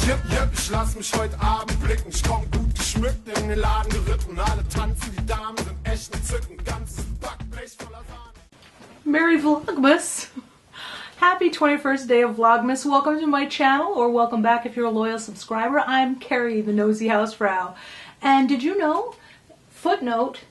Jip, jip, ich lass mich heute Abend blicken. Ich komm gut geschmückt in den Laden geritten. Alle tanzen, die Damen sind echt entzückend. Ganzes Backblech voller Sahne. Merry Vlogmas! Happy 21st day of Vlogmas. Welcome to my channel, or welcome back if you're a loyal subscriber. I'm Carrie, the nosy housefrau. And did you know, footnote,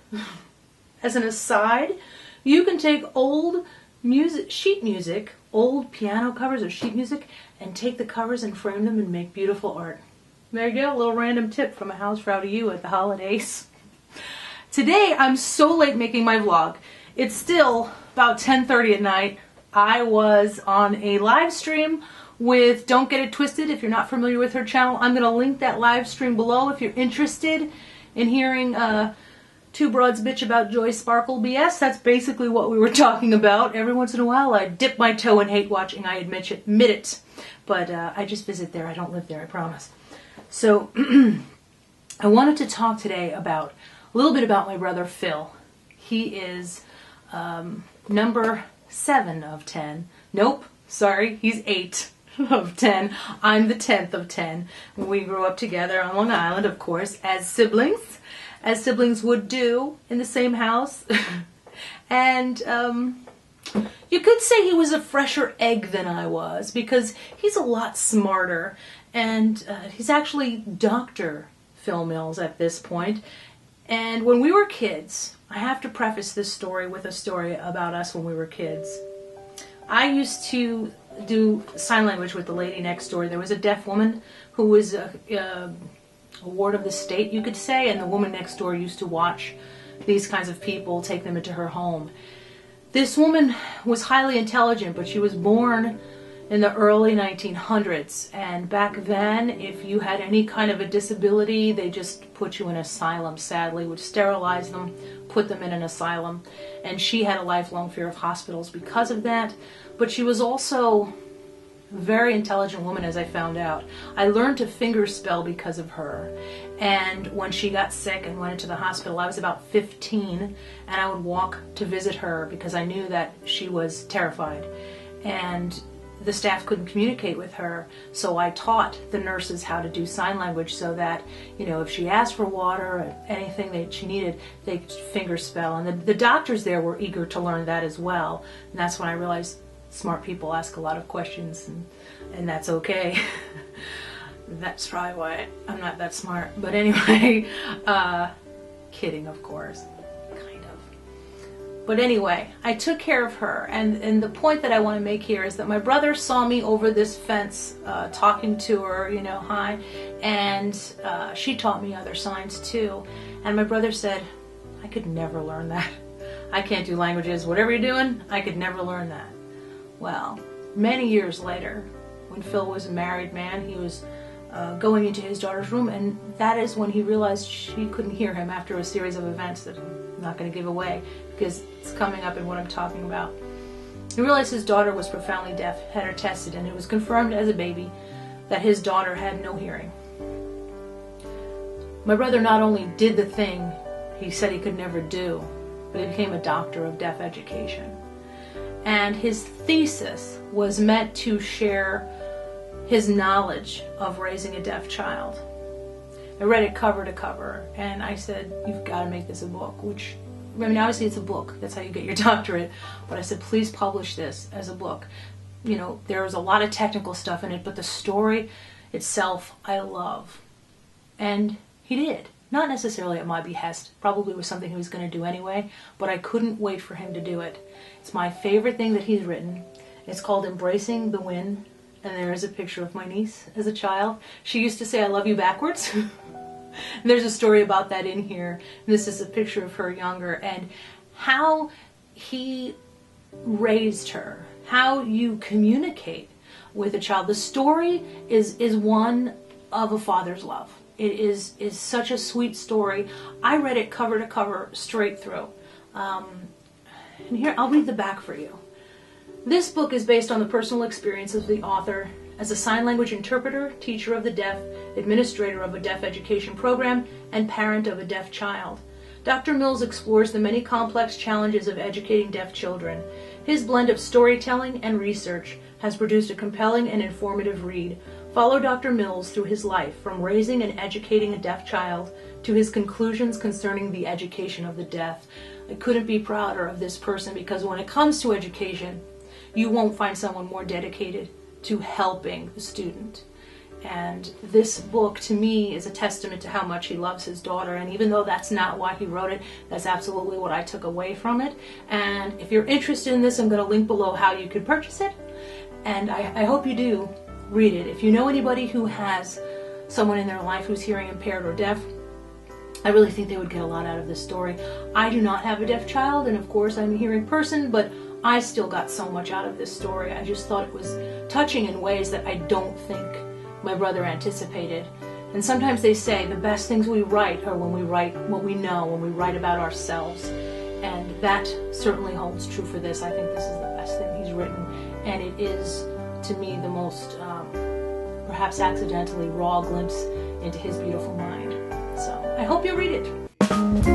as an aside, you can take old music, sheet music, old piano covers or sheet music, and take the covers and frame them and make beautiful art. There you go, a little random tip from a housefrau to you at the holidays. Today, I'm so late making my vlog. It's still about 10:30 at night. I was on a live stream with Don't Get It Twisted. If you're not familiar with her channel, I'm going to link that live stream below if you're interested in hearing two broads bitch about Joy Sparkle BS. That's basically what we were talking about. Every once in a while I dip my toe in hate watching, I admit it. But I just visit there, I don't live there, I promise. So I wanted to talk today about a little bit about my brother Phil. He is number 7 of 10. Nope, sorry, he's 8 of 10. I'm the 10th of 10. We grew up together on Long Island, of course, as siblings would do in the same house. And you could say he was a fresher egg than I was, because he's a lot smarter, and he's actually Dr. Phil Mills at this point. And when we were kids, I have to preface this story with a story about us when we were kids. I used to do sign language with the lady next door. There was a deaf woman who was a ward of the state, you could say, and the woman next door used to watch these kinds of people, take them into her home. This woman was highly intelligent, but she was born in the early 1900s, and back then, if you had any kind of a disability, they just put you in an asylum, sadly, would sterilize them, put them in an asylum, and she had a lifelong fear of hospitals because of that. But she was also a very intelligent woman, as I found out. I learned to finger spell because of her, and when she got sick and went into the hospital, I was about 15, and I would walk to visit her because I knew that she was terrified, and the staff couldn't communicate with her, so I taught the nurses how to do sign language so that, you know, if she asked for water or anything that she needed, they could finger spell. And the doctors there were eager to learn that as well. And that's when I realized smart people ask a lot of questions, and that's okay. That's probably why I'm not that smart. But anyway, kidding, of course. But anyway, I took care of her, and the point that I want to make here is that my brother saw me over this fence talking to her, you know, hi, and she taught me other signs too, and my brother said, I could never learn that. I can't do languages. Whatever you're doing, I could never learn that. Well, many years later, when Phil was a married man, he was going into his daughter's room, and that is when he realized she couldn't hear him after a series of events that I'm not going to give away because it's coming up in what I'm talking about. He realized his daughter was profoundly deaf, had her tested, and it was confirmed as a baby that his daughter had no hearing. My brother not only did the thing he said he could never do, but he became a doctor of deaf education. And his thesis was meant to share his knowledge of raising a deaf child. I read it cover to cover, and I said, you've got to make this a book, which, I mean, obviously it's a book, that's how you get your doctorate, but I said, please publish this as a book. You know, there was a lot of technical stuff in it, but the story itself, I love. And he did. Not necessarily at my behest, probably was something he was going to do anyway, but I couldn't wait for him to do it. It's my favorite thing that he's written. It's called Embracing the Wind. And there is a picture of my niece as a child. She used to say, I love you backwards. And there's a story about that in here. And this is a picture of her younger, and how he raised her, how you communicate with a child. The story is one of a father's love. It is such a sweet story. I read it cover to cover, straight through. And here, I'll read the back for you. This book is based on the personal experience of the author as a sign language interpreter, teacher of the deaf, administrator of a deaf education program, and parent of a deaf child. Dr. Mills explores the many complex challenges of educating deaf children. His blend of storytelling and research has produced a compelling and informative read, Follow Dr. Mills through his life, from raising and educating a deaf child to his conclusions concerning the education of the deaf. I couldn't be prouder of this person, because when it comes to education, you won't find someone more dedicated to helping the student. And this book, to me, is a testament to how much he loves his daughter. And even though that's not why he wrote it, that's absolutely what I took away from it. And if you're interested in this, I'm going to link below how you could purchase it. And I hope you do read it. If you know anybody who has someone in their life who's hearing impaired or deaf, I really think they would get a lot out of this story. I do not have a deaf child, and of course I'm a hearing person, but I still got so much out of this story. I just thought it was touching in ways that I don't think my brother anticipated. And sometimes they say the best things we write are when we write what we know, when we write about ourselves. And that certainly holds true for this. I think this is the best thing he's written, and it is, to me, the most perhaps accidentally raw glimpse into his beautiful mind. So I hope you read it.